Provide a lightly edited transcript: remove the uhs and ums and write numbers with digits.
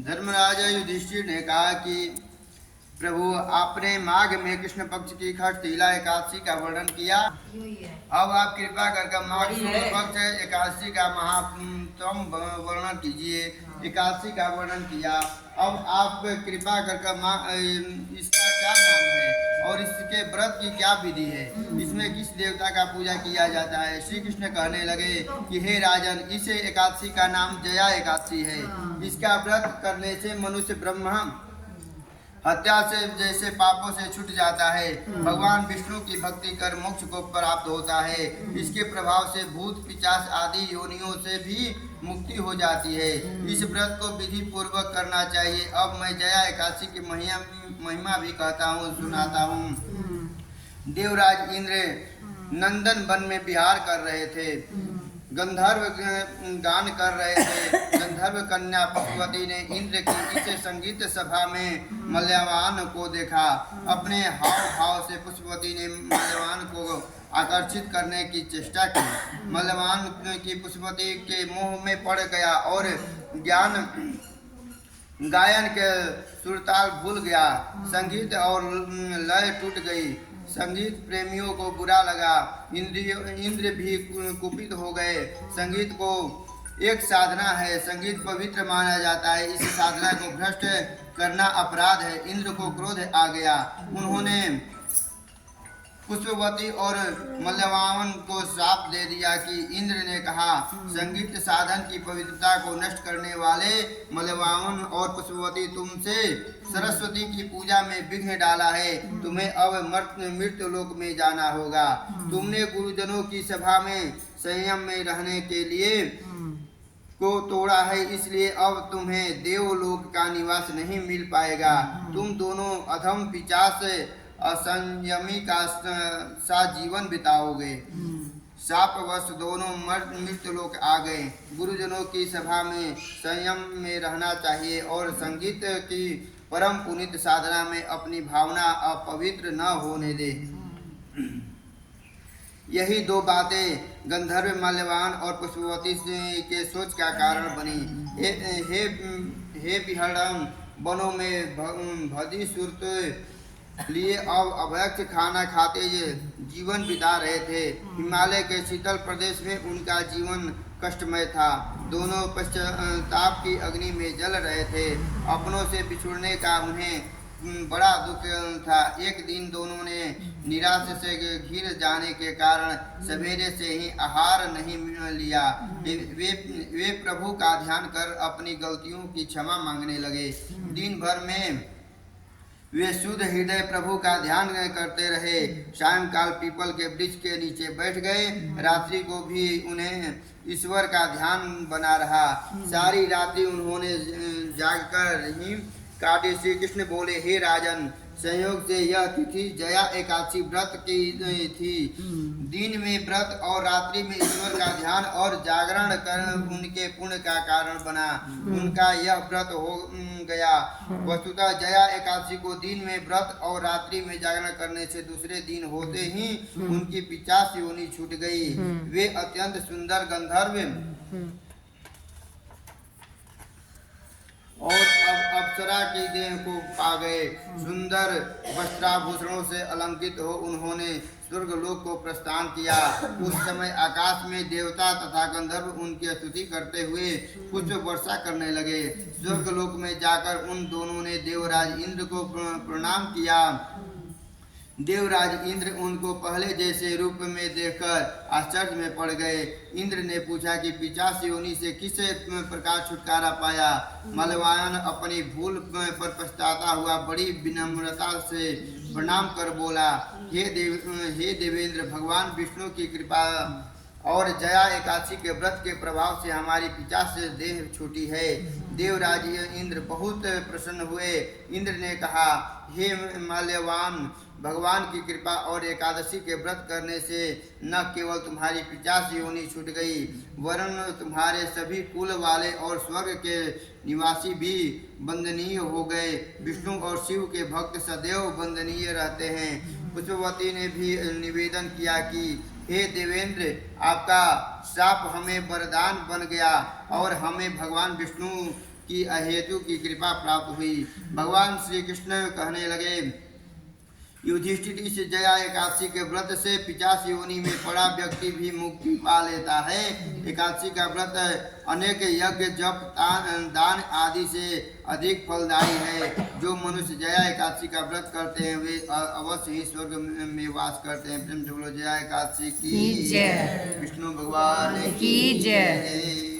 धर्मराज युधिष्ठिर ने कहा कि प्रभु, आपने माघ में कृष्ण पक्ष की खरतीला एकादशी का वर्णन किया। अब आप कृपा कर माघ शुक्ल पक्ष एकादशी का महात्म वर्णन कीजिए। एकादशी का वर्णन किया। अब आप कृपा कर इसका क्या नाम है और इसके व्रत की क्या विधि है, इसमें किस देवता का पूजा किया जाता है। श्री कृष्ण कहने लगे कि हे राजन, इस एकादशी का नाम जया एकादशी है। इसका व्रत करने से मनुष्य ब्रह्म हत्या से जैसे पापों से छूट जाता है। भगवान विष्णु की भक्ति कर मोक्ष को प्राप्त होता है। इसके प्रभाव से भूत पिशाच आदि योनियों से भी मुक्ति हो जाती है। इस व्रत को विधि पूर्वक करना चाहिए। अब मैं जया एकादशी की महिमा भी कहता हूँ, सुनाता हूँ। देवराज इंद्र नंदन वन में विहार कर रहे थे। गंधर्व गान कर रहे थे। गंधर्व कन्या पुष्पवती ने इंद्र की इस संगीत सभा में मल्यवान को देखा। अपने हाव भाव से पुष्पवती ने मल्यवान को आकर्षित करने की चेष्टा की। मल्यवान की पुष्पवती के मोह में पड़ गया और गायन के सुरताल भूल गया। संगीत और लय टूट गई। संगीत प्रेमियों को बुरा लगा। इंद्र भी कुपित हो गए। संगीत को एक साधना है। संगीत पवित्र माना जाता है। इस साधना को भ्रष्ट करना अपराध है। इंद्र को क्रोध आ गया। उन्होंने पुष्पवती और मल्यवान को श्राप दे दिया कि इंद्र ने कहा, संगीत साधन की पवित्रता को नष्ट करने वाले मल्यवान और पुष्पवती, तुमसे सरस्वती की पूजा में विघ्न डाला है। तुम्हें अब मृत्यु लोक में जाना होगा। तुमने गुरुजनों की सभा में संयम में रहने के लिए को तोड़ा है, इसलिए अब तुम्हें देवलोक का निवास नहीं मिल पाएगा। तुम दोनों अधम पिशाच असंयमी का सा जीवन बिताओगे। शापवश दोनों मृत्यु लोक आ गए। गुरुजनों की सभा में संयम में रहना चाहिए और संगीत की परम पुनीत साधना में अपनी भावना अपवित्र न होने दे। यही दो बातें गंधर्व मल्यवान और पुष्पवती के सोच का कारण बनी। हे विहरण, वनों में भदी सुरत लिए अब अभक्ष खाना खाते जीवन बिता रहे थे। हिमालय के शीतल प्रदेश में उनका जीवन कष्टमय था। दोनों पश्चाताप की अग्नि में जल रहे थे। अपनों से बिछुड़ने का उन्हें बड़ा दुख था। एक दिन दोनों ने निराश से घिर जाने के कारण सवेरे से ही आहार नहीं लिया। वे प्रभु का ध्यान कर अपनी गलतियों की क्षमा मांगने लगे। दिन भर में वे शुद्ध हृदय प्रभु का ध्यान करते रहे। सायंकाल पीपल के वृक्ष के नीचे बैठ गए। रात्रि को भी उन्हें ईश्वर का ध्यान बना रहा। सारी रात्रि उन्होंने जागकर ही काटी। श्री कृष्ण बोले, हे राजन, संयोग से यह तिथि जया एकादशी व्रत की थी। दिन में व्रत और रात्रि में ईश्वर का ध्यान और जागरण कर उनके पुण्य का कारण बना। उनका यह व्रत हो गया। वस्तुतः जया एकादशी को दिन में व्रत और रात्रि में जागरण करने से दूसरे दिन होते ही उनकी पिशाच योनि छूट गई। वे अत्यंत सुंदर गंधर्व और अब अप्सरा की देह को पा गए। सुंदर वस्त्राभूषणों से अलंकृत हो उन्होंने स्वर्गलोक को प्रस्थान किया। उस समय आकाश में देवता तथा गंधर्व उनकी स्तुति करते हुए पुष्प वर्षा करने लगे। स्वर्गलोक में जाकर उन दोनों ने देवराज इंद्र को प्रणाम किया। देवराज इंद्र उनको पहले जैसे रूप में देखकर आश्चर्य में पड़ गए। इंद्र ने पूछा कि पिशाच योनि से किस प्रकार छुटकारा पाया। मल्यवान अपनी भूल पर पछताता हुआ बड़ी विनम्रता से प्रणाम कर बोला, हे देवेंद्र, भगवान विष्णु की कृपा और जया एकादशी के व्रत के प्रभाव से हमारी पिशाच से देह छूटी है। देवराज इंद्र बहुत प्रसन्न हुए। इंद्र ने कहा, हे मल्यवान, भगवान की कृपा और एकादशी के व्रत करने से न केवल तुम्हारी पिशाच योनि छूट गई, वरन तुम्हारे सभी कुल वाले और स्वर्ग के निवासी भी वंदनीय हो गए। विष्णु और शिव के भक्त सदैव वंदनीय रहते हैं। पुष्पवती ने भी निवेदन किया कि हे देवेंद्र, आपका श्राप हमें वरदान बन गया और हमें भगवान विष्णु की अहेतु की कृपा प्राप्त हुई। भगवान श्री कृष्ण कहने लगे, युधिष्ठिर इस जया एकादशी के व्रत से 50 योनि में पड़ा व्यक्ति भी मुक्ति पा लेता है। एकादशी का व्रत अनेक यज्ञ जप दान आदि से अधिक फलदायी है। जो मनुष्य जया एकादशी का व्रत करते हैं वे अवश्य ही स्वर्ग में वास करते हैं। प्रेम से बोलो जया एकादशी की जय, विष्णु भगवान की जय।